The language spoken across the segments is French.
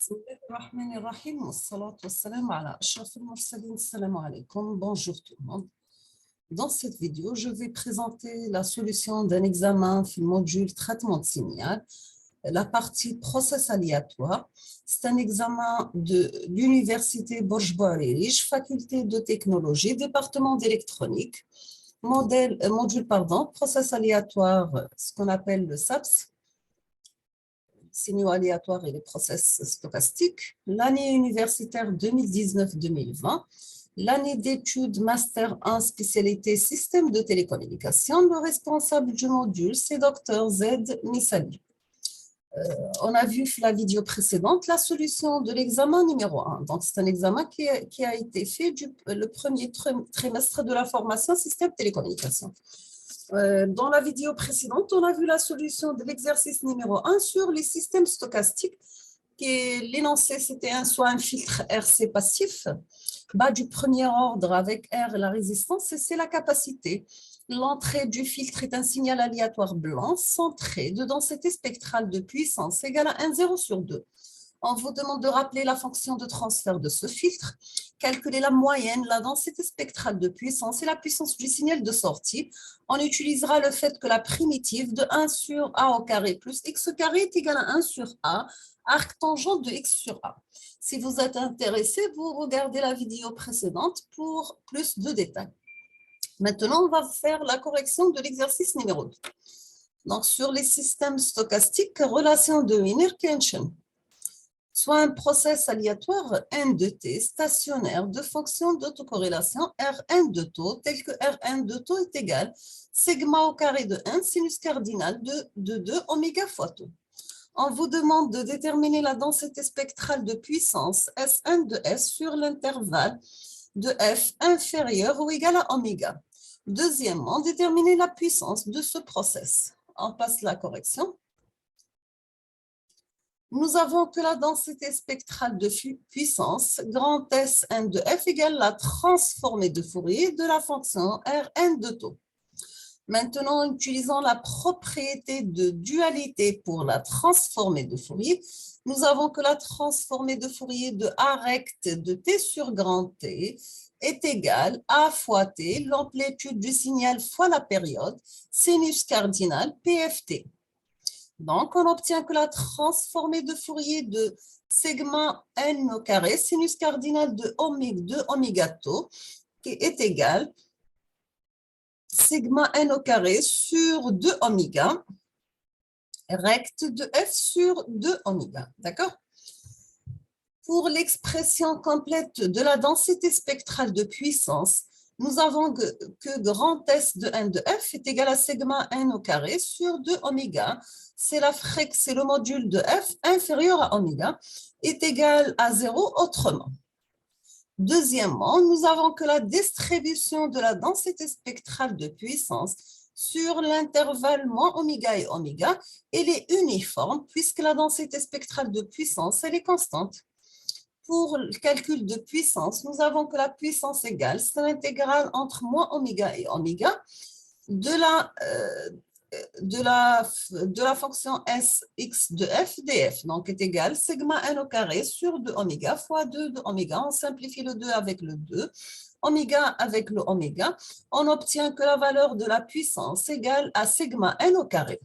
بسم الله الرحمن الرحيم والصلاة والسلام على أشرف المرسلين. السلام عليكم. Bonjour tout le monde. Dans cette vidéo, je vais présenter la solution d'un examen في module traitement de signal, la partie process aléatoire. C'est un examen de l'université Borj Bouarerich, faculté de technologie, département d'électronique, module process aléatoire, ce qu'on appelle le SAPS, signaux aléatoires et les process stochastiques, l'année universitaire 2019-2020, l'année d'études Master 1 spécialité système de télécommunication. Le responsable du module, c'est Dr Z Missali. On a vu la vidéo précédente la solution de l'examen numéro 1. Donc, c'est un examen qui a été fait le premier trimestre de la formation système de télécommunication. Dans la vidéo précédente, on a vu la solution de l'exercice numéro 1 sur les systèmes stochastiques. L'énoncé, c'était soit un filtre RC passif, bas du premier ordre avec R la résistance, et c'est la capacité. L'entrée du filtre est un signal aléatoire blanc centré de densité spectrale de puissance égale à 1,0 sur 2. On vous demande de rappeler la fonction de transfert de ce filtre, calculer la moyenne, la densité spectrale de puissance et la puissance du signal de sortie. On utilisera le fait que la primitive de 1 sur A au carré plus x au carré est égale à 1 sur A, arc tangent de x sur A. Si vous êtes intéressé, vous regardez la vidéo précédente pour plus de détails. Maintenant, on va faire la correction de l'exercice numéro 2. Donc, sur les systèmes stochastiques, relation de Wiener-Keynesian, soit un process aléatoire N de T stationnaire de fonction d'autocorrélation Rn de taux, tel que Rn de taux est égal sigma au carré de N sinus cardinal de 2 oméga fois taux. On vous demande de déterminer la densité spectrale de puissance Sn de S sur l'intervalle de F inférieur ou égal à oméga. Deuxièmement, déterminer la puissance de ce process. On passe la correction. Nous avons que la densité spectrale de puissance, grand Sn de F égale la transformée de Fourier de la fonction Rn de taux. Maintenant, utilisant la propriété de dualité pour la transformée de Fourier, nous avons que la transformée de Fourier de A rect de T sur grand T est égale à fois T, l'amplitude du signal fois la période, sinus cardinal PFT. Donc, on obtient que la transformée de Fourier de sigma n au carré, sinus cardinal de oméga taux, qui est égal sigma n au carré sur 2 oméga, rect de f sur 2 oméga. D'accord? Pour l'expression complète de la densité spectrale de puissance, nous avons que grand S de n de f est égal à sigma n au carré sur 2 oméga. C'est le module de f inférieur à oméga est égal à 0 autrement. Deuxièmement, nous avons que la distribution de la densité spectrale de puissance sur l'intervalle moins oméga et oméga, elle est uniforme puisque la densité spectrale de puissance, elle est constante. Pour le calcul de puissance, nous avons que la puissance égale, c'est l'intégrale entre moins oméga et oméga de la fonction Sx de f df, donc est égal sigma n au carré sur 2 oméga fois 2 de oméga. On simplifie le 2 avec le 2, oméga avec le oméga. On obtient que la valeur de la puissance égale à sigma n au carré.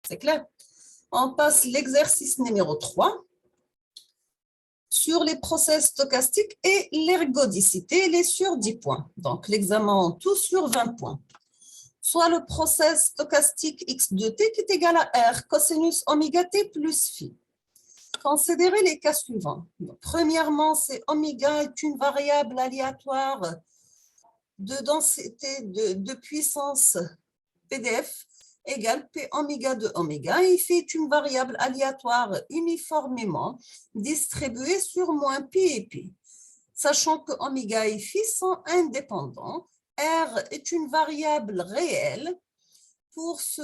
C'est clair? On passe l'exercice numéro 3 sur les process stochastiques et l'ergodicité, elle est sur 10 points. Donc, l'examen en tout sur 20 points. Soit le process stochastique x de t qui est égal à r cosinus oméga t plus phi. Considérez les cas suivants. Premièrement, c'est oméga est une variable aléatoire de densité de puissance PDF égale P oméga de oméga. Et phi est une variable aléatoire uniformément distribuée sur moins pi et pi. Sachant que oméga et phi sont indépendants, R est une variable réelle. Pour ce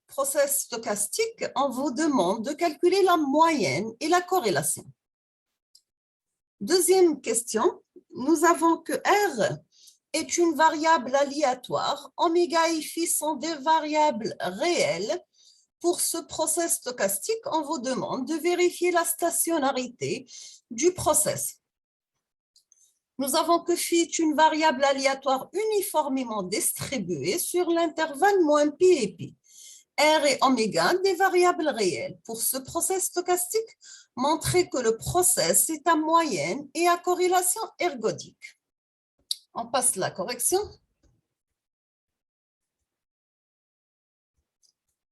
process stochastique, on vous demande de calculer la moyenne et la corrélation. Deuxième question, nous avons que R est une variable aléatoire, oméga et phi sont des variables réelles. Pour ce process stochastique, on vous demande de vérifier la stationnarité du process. Nous avons que phi est une variable aléatoire uniformément distribuée sur l'intervalle moins pi et pi. R et oméga, des variables réelles. Pour ce process stochastique, montrez que le process est à moyenne et à corrélation ergodique. On passe la correction.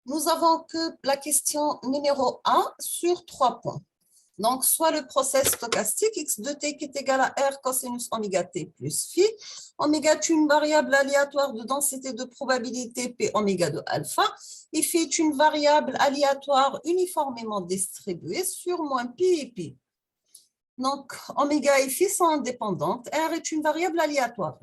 Nous avons que la question numéro 1 sur 3 points. Donc, soit le process stochastique x de t qui est égal à r cosinus oméga t plus phi. Oméga est une variable aléatoire de densité de probabilité p oméga de alpha. Et phi est une variable aléatoire uniformément distribuée sur moins pi et pi. Donc, oméga et phi sont indépendantes. R est une variable aléatoire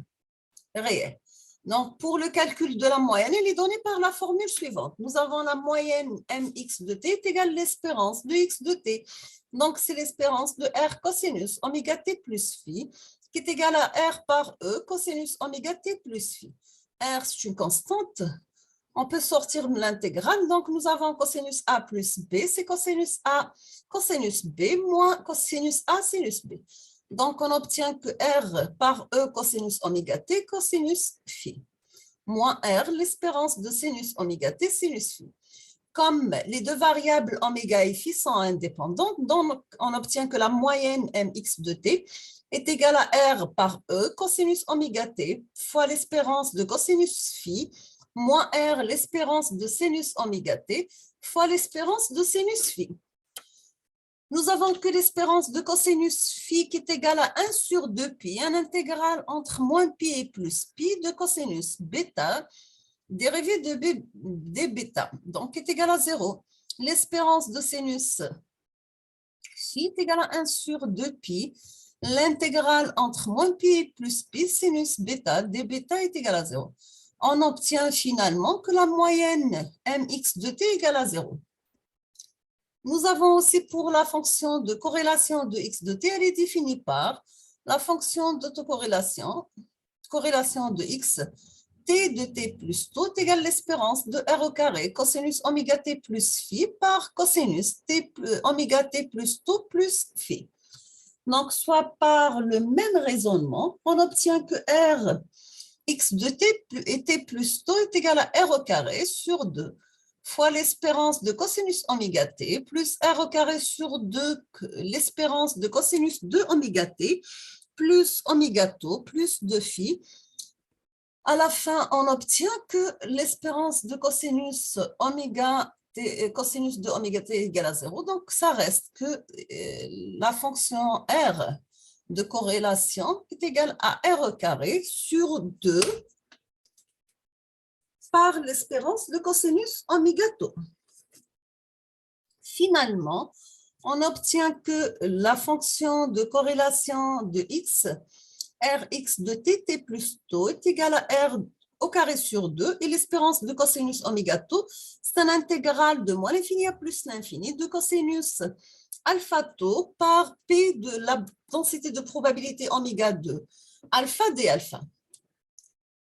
réelle. Donc, pour le calcul de la moyenne, elle est donnée par la formule suivante. Nous avons la moyenne mx de t est égale à l'espérance de x de t. Donc, c'est l'espérance de r cosinus oméga t plus phi qui est égale à r par e cosinus oméga t plus phi. R, c'est une constante. On peut sortir l'intégrale. Donc, nous avons cosinus a plus b, c'est cosinus a cosinus b moins cosinus a sinus b. Donc, on obtient que R par E cosinus oméga t cosinus phi, moins R, l'espérance de sinus oméga t sinus phi. Comme les deux variables oméga et phi sont indépendantes, donc on obtient que la moyenne mx de t est égale à R par E cosinus oméga t fois l'espérance de cosinus phi, moins R, l'espérance de sinus oméga t fois l'espérance de sinus phi. Nous avons que l'espérance de cosinus phi qui est égale à 1 sur 2 pi, un intégral entre moins pi et plus pi de cosinus bêta, dérivé de d bêta, donc est égal à 0. L'espérance de sinus phi est égale à 1 sur 2 pi, l'intégrale entre moins pi et plus pi, sinus bêta, d bêta est égal à 0. On obtient finalement que la moyenne mx de t est égale à 0. Nous avons aussi pour la fonction de corrélation de x de t, elle est définie par la fonction d'autocorrélation, corrélation de x, t de t plus tau est égal à l'espérance de r au carré cosinus oméga t plus phi par cosinus t oméga t plus tau plus phi. Donc, soit par le même raisonnement, on obtient que r x de t et t plus tau est égal à r au carré sur 2 fois l'espérance de cosinus oméga t plus r au carré sur 2 l'espérance de cosinus de oméga t plus oméga tau plus 2 phi. À la fin, on obtient que l'espérance de cosinus oméga t, cosinus de oméga t est égale à 0. Donc, ça reste que la fonction r de corrélation est égale à r au carré sur 2 par l'espérance de cosinus oméga tau. Finalement, on obtient que la fonction de corrélation de x, rx de t, t plus tau, est égale à r au carré sur 2 et l'espérance de cosinus oméga tau, c'est un intégral de moins l'infini à plus l'infini de cosinus alpha tau par p de la densité de probabilité oméga 2, alpha d alpha.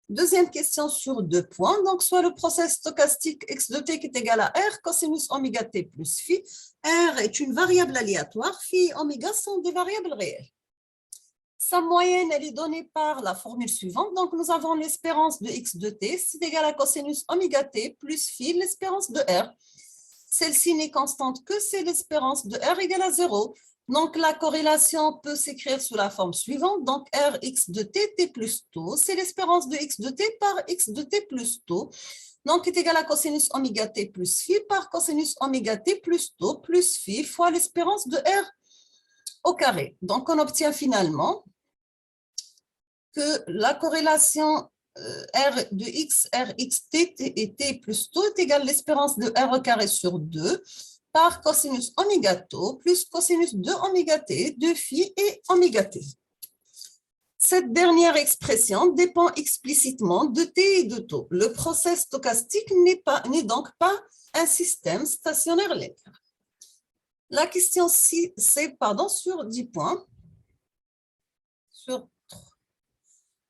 Deuxième question sur 2 points. Donc, soit le process stochastique x de t qui est égal à r cosinus oméga t plus phi. R est une variable aléatoire. Phi et oméga sont des variables réelles. Sa moyenne, elle est donnée par la formule suivante. Donc, nous avons l'espérance de x de t, c'est égal à cosinus oméga t plus phi, l'espérance de r. Celle-ci n'est constante que c'est l'espérance de r égale à 0. Donc, la corrélation peut s'écrire sous la forme suivante. Donc, Rx de t, t plus tau, c'est l'espérance de x de t par x de t plus tau. Donc, est égal à cosinus oméga t plus phi par cosinus oméga t plus tau plus phi fois l'espérance de r au carré. Donc, on obtient finalement que la corrélation R de x, Rx, t et t plus tau est égale à l'espérance de r au carré sur 2 par cosinus oméga tau plus cosinus de oméga t, de phi et oméga t. Cette dernière expression dépend explicitement de t et de tau. Le process stochastique n'est donc pas un système stationnaire linéaire. La question C, sur 10 points.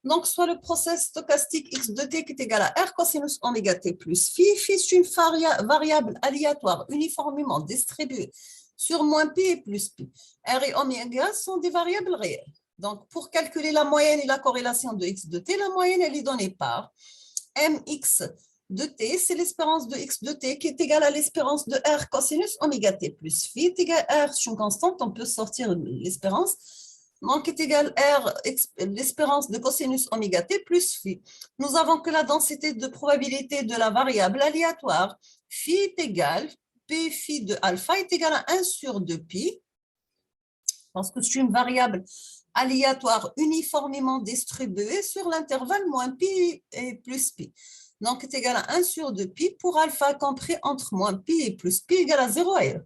Donc, soit le process stochastique x de t qui est égal à r cosinus oméga t plus phi. Phi, c'est une variable aléatoire uniformément distribuée sur moins pi et plus pi. R et oméga sont des variables réelles. Donc, pour calculer la moyenne et la corrélation de x de t, la moyenne, elle est donnée par mx de t, c'est l'espérance de x de t qui est égale à l'espérance de r cosinus oméga t plus phi est égal à r, c'est une constante, on peut sortir l'espérance. Donc, est égal à R, l'espérance de cosinus oméga t plus phi. Nous avons que la densité de probabilité de la variable aléatoire phi est égale, p phi de alpha est égal à 1 sur 2 pi, parce que c'est une variable aléatoire uniformément distribuée sur l'intervalle moins pi et plus pi. Donc, est égal à 1 sur 2 pi pour alpha compris entre moins pi et plus pi égale à 0 ailleurs.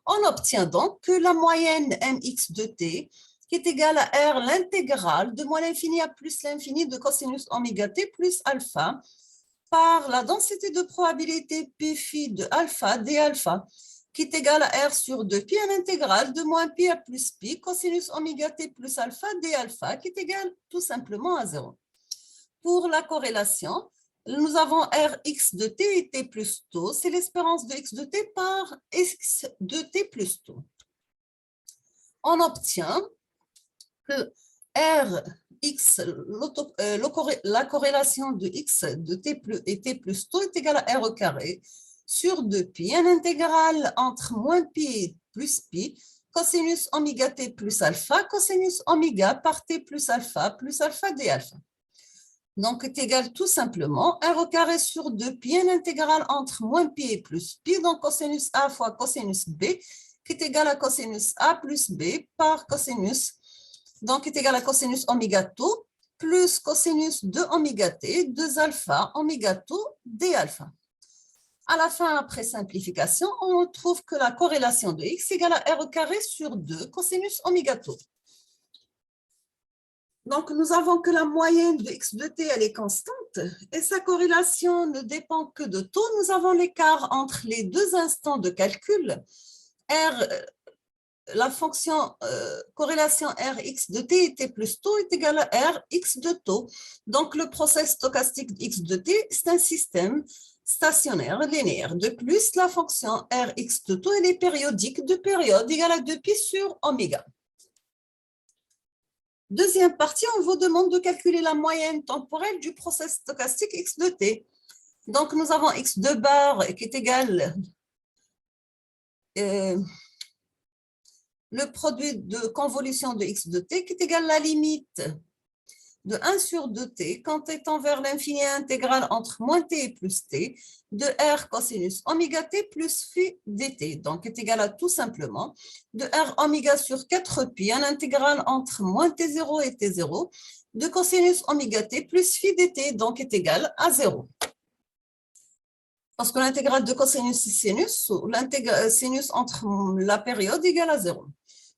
On obtient donc que la moyenne mx de t qui est égale à R l'intégrale de moins l'infini à plus l'infini de cosinus oméga t plus alpha par la densité de probabilité p phi de alpha d alpha qui est égale à R sur 2 pi à l'intégrale de moins pi à plus pi cosinus oméga t plus alpha d alpha qui est égale tout simplement à 0. Pour la corrélation, nous avons Rx de t et t plus tau, c'est l'espérance de x de t par x de t plus tau. On obtient que Rx, la corrélation de x de t plus et t plus tau est égale à r au carré sur 2 pi, un intégral entre moins pi et plus pi, cosinus oméga t plus alpha, cosinus oméga par t plus alpha d alpha. Donc, est égal tout simplement r au carré sur 2 pi, un intégral entre moins pi et plus pi, donc cosinus a fois cosinus b, qui est égal à cosinus a plus b par cosinus, donc est égal à cosinus oméga tau plus cosinus de oméga t, 2 alpha oméga tau d alpha. À la fin, après simplification, on trouve que la corrélation de x égale à r au carré sur 2 cosinus oméga tau. Donc, nous avons que la moyenne de x de t, elle est constante et sa corrélation ne dépend que de taux. Nous avons l'écart entre les deux instants de calcul. R, la fonction corrélation Rx de t et t plus tau est égale à Rx de tau. Donc, le process stochastique x de t, c'est un système stationnaire linéaire. De plus, la fonction Rx de tau, elle est périodique de période égale à 2 pi sur oméga. Deuxième partie, on vous demande de calculer la moyenne temporelle du process stochastique x de t. Donc, nous avons x de bar qui est égal le produit de convolution de x de t qui est égal à la limite de 1 sur 2t quand étant vers l'infini intégrale entre moins t et plus t de r cosinus oméga t plus phi dt. Donc, est égal à tout simplement de r oméga sur 4 pi, un intégral entre moins t0 et t0 de cosinus oméga t plus phi dt, donc est égal à 0. Parce que l'intégrale de cosinus et sinus, sinus entre la période égale à 0.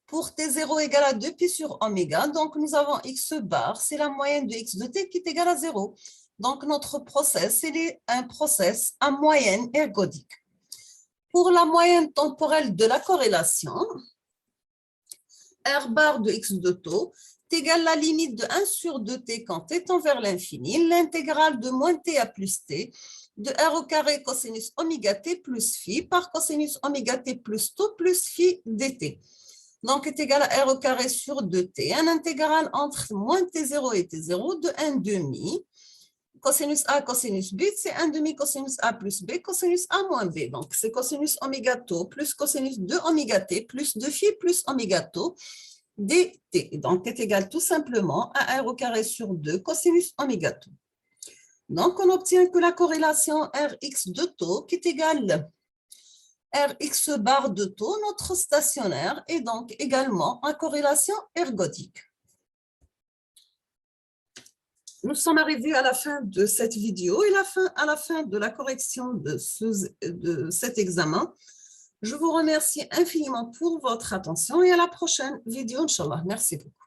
Pour t0 égale à 2 pi sur oméga, donc nous avons x bar, c'est la moyenne de x de t qui est égale à 0. Donc notre process, c'est un process à moyenne ergodique. Pour la moyenne temporelle de la corrélation, r bar de x de tau est égal à la limite de 1 sur 2t quand étant vers l'infini, l'intégrale de moins t à plus t de r au carré cosinus oméga t plus phi par cosinus oméga t plus tau plus phi dt. Donc, est égal à r au carré sur 2t, un intégral entre moins t0 et t0 de 1 demi. Cosinus a, cosinus b, c'est 1 demi cosinus a plus b, cosinus a moins b. Donc, c'est cosinus oméga tau plus cosinus de oméga t plus 2 phi plus oméga tau dt. Donc, est égal tout simplement à r au carré sur 2 cosinus oméga tau. Donc, on obtient que la corrélation Rx de tau qui est égale Rx bar de tau, notre stationnaire, est donc également en corrélation ergodique. Nous sommes arrivés à la fin de cette vidéo et à la fin de la correction de cet examen. Je vous remercie infiniment pour votre attention et à la prochaine vidéo, Inch'Allah. Merci beaucoup.